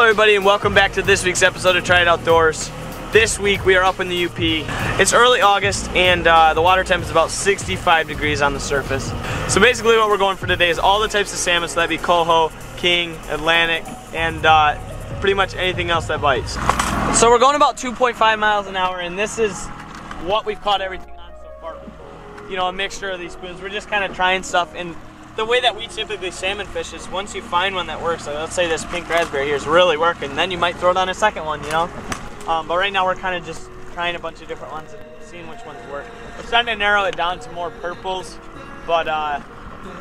everybody, and welcome back to this week's episode of Try It Outdoors. This week we are up in the UP. It's early August and the water temp is about 65 degrees on the surface. So basically what we're going for today is all the types of salmon, so that'd be coho, king, Atlantic, and pretty much anything else that bites. So we're going about 2.5 miles an hour, and this is what we've caught everything on so far. You know, a mixture of these spoons. We're just kind of trying stuff, and the way that we typically salmon fish is once you find one that works, like let's say this pink raspberry here is really working, then you might throw it on a second one, you know? But right now we're kind of just trying a bunch of different ones and seeing which ones work. We're starting to narrow it down to more purples, but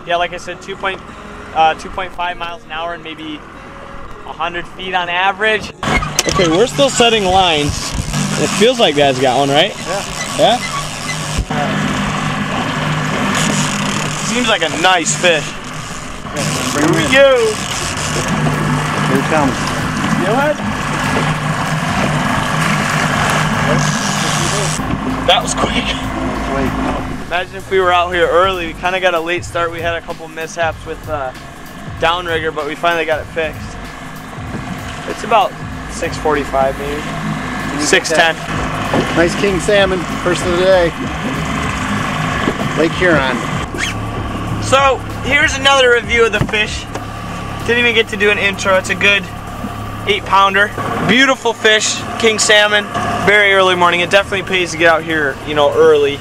yeah, like I said, 2.5 miles an hour and maybe 100 feet on average. Okay, we're still setting lines. It feels like Dad's got one, right? Yeah. Yeah? Seems like a nice fish. Here we go. Here it comes. You know what? That was quick. Imagine if we were out here early. We kind of got a late start. We had a couple mishaps with downrigger, but we finally got it fixed. It's about 6:45 maybe. 6:10. Nice king salmon, first of the day. Lake Huron. So here's another review of the fish. Didn't even get to do an intro. It's a good 8-pounder. Beautiful fish, king salmon. Very early morning. It definitely pays to get out here, you know, early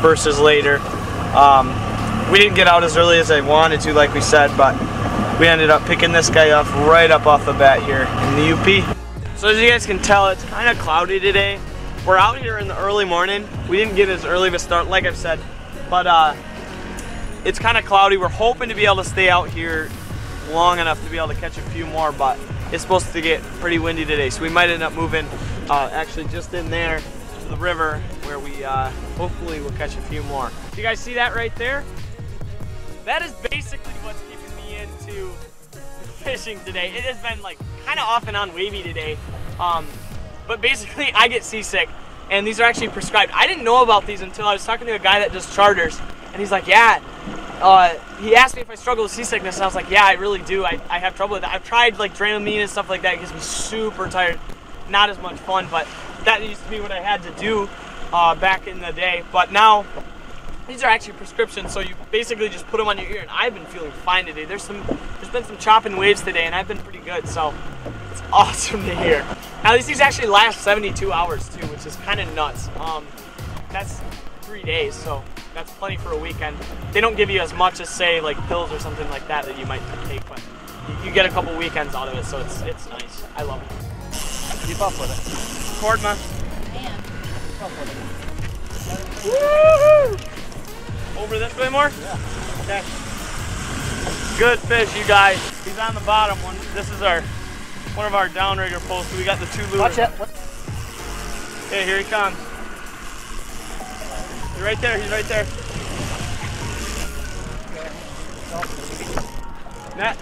versus later. We didn't get out as early as I wanted to, like we said, but we ended up picking this guy up right up off the bat here in the UP. So as you guys can tell, it's kind of cloudy today. We're out here in the early morning. We didn't get as early of a start, like I've said, but it's kind of cloudy. We're hoping to be able to stay out here long enough to be able to catch a few more, but it's supposed to get pretty windy today, so we might end up moving actually just in there to the river where we hopefully will catch a few more. Do you guys see that right there? That is basically what's keeping me into fishing today. It has been like kind of off and on wavy today, but basically I get seasick, and these are actually prescribed. I didn't know about these until I was talking to a guy that does charters, and he's like, yeah, he asked me if I struggle with seasickness, and I was like, yeah, I really do. I have trouble with that. I've tried like Dramamine and stuff like that. It gets me super tired. Not as much fun, but that used to be what I had to do back in the day. But now, these are actually prescriptions, so you basically just put them on your ear, and I've been feeling fine today. There's been some chopping waves today, and I've been pretty good, so it's awesome to hear. Now, these things actually last 72 hours, too, which is kind of nuts. That's 3 days, so that's plenty for a weekend. They don't give you as much as, say, like pills or something like that you might take, but you get a couple weekends out of it, so it's nice. I love it. Keep up with it. Record, man. Man. Keep up with it. Woo-hoo! Over this way more? Yeah. Okay. Good fish, you guys. He's on the bottom one. This is one of our downrigger poles. So we got the 2 lures. Watch it. Okay, here he comes. He's right there. He's right there. Net.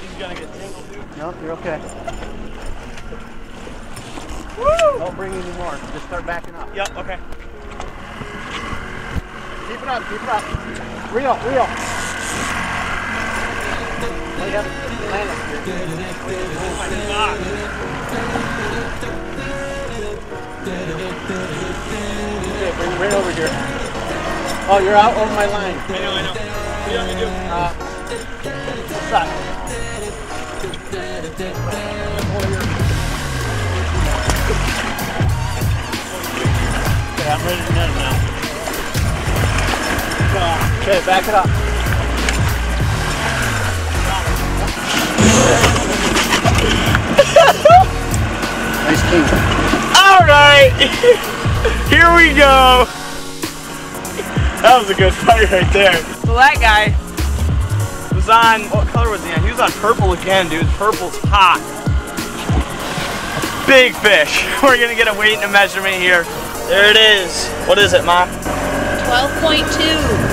He's gonna get tangled, dude. No, you're okay. Woo! Don't bring any more. Just start backing up. Yep, okay. Keep it up, keep it up. Reel. Oh, you have to land up here. Oh my God. Okay, bring it right over here. Oh, you're out over my line. I know. What do you want me to do? What's that? Okay, I'm ready to net it now. Okay, back it up. Nice king. All right, here we go. That was a good fight right there. So that guy was on, what color was he on? He was on purple again, dude. Purple's hot. Big fish. We're gonna get a weight and a measurement here. There it is. What is it, Mom? 12.2.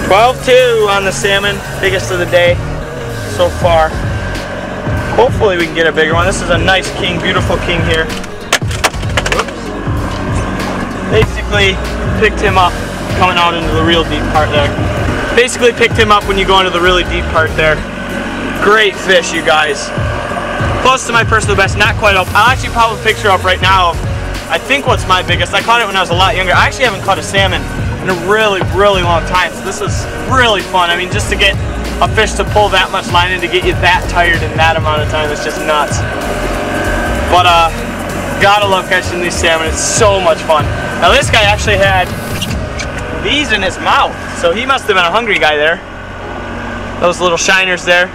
12.2 on the salmon. Biggest of the day so far. Hopefully we can get a bigger one. This is a nice king, beautiful king here. Whoops. Basically picked him up coming out into the real deep part there. Basically picked him up when you go into the really deep part there. Great fish, you guys. Close to my personal best, not quite up. I'll actually pop a picture up right now of, I think what's my biggest. I caught it when I was a lot younger. I actually haven't caught a salmon in a really, really long time, so this is really fun. I mean, just to get a fish to pull that much line and to get you that tired in that amount of time, it's just nuts. But gotta love catching these salmon. It's so much fun. Now this guy actually had these in his mouth, so he must have been a hungry guy there. Those little shiners there.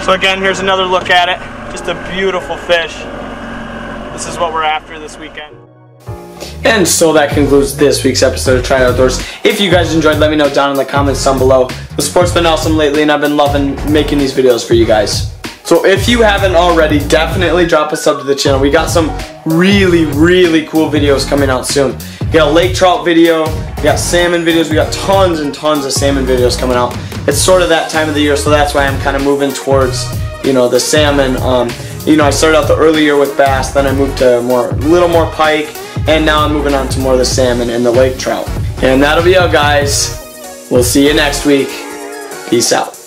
So again, here's another look at it. Just a beautiful fish. This is what we're after this weekend. And so that concludes this week's episode of Try Outdoors. If you guys enjoyed, let me know down in the comments down below. The sport's been awesome lately, and I've been loving making these videos for you guys. So if you haven't already, definitely drop a sub to the channel. We got some really, really cool videos coming out soon. We got a lake trout video, we got salmon videos, we got tons and tons of salmon videos coming out. It's sort of that time of the year, so that's why I'm kind of moving towards, you know, the salmon. You know, I started out the early year with bass, then I moved to a little more pike, and now I'm moving on to more of the salmon and the lake trout. And that'll be all, guys. We'll see you next week. Peace out.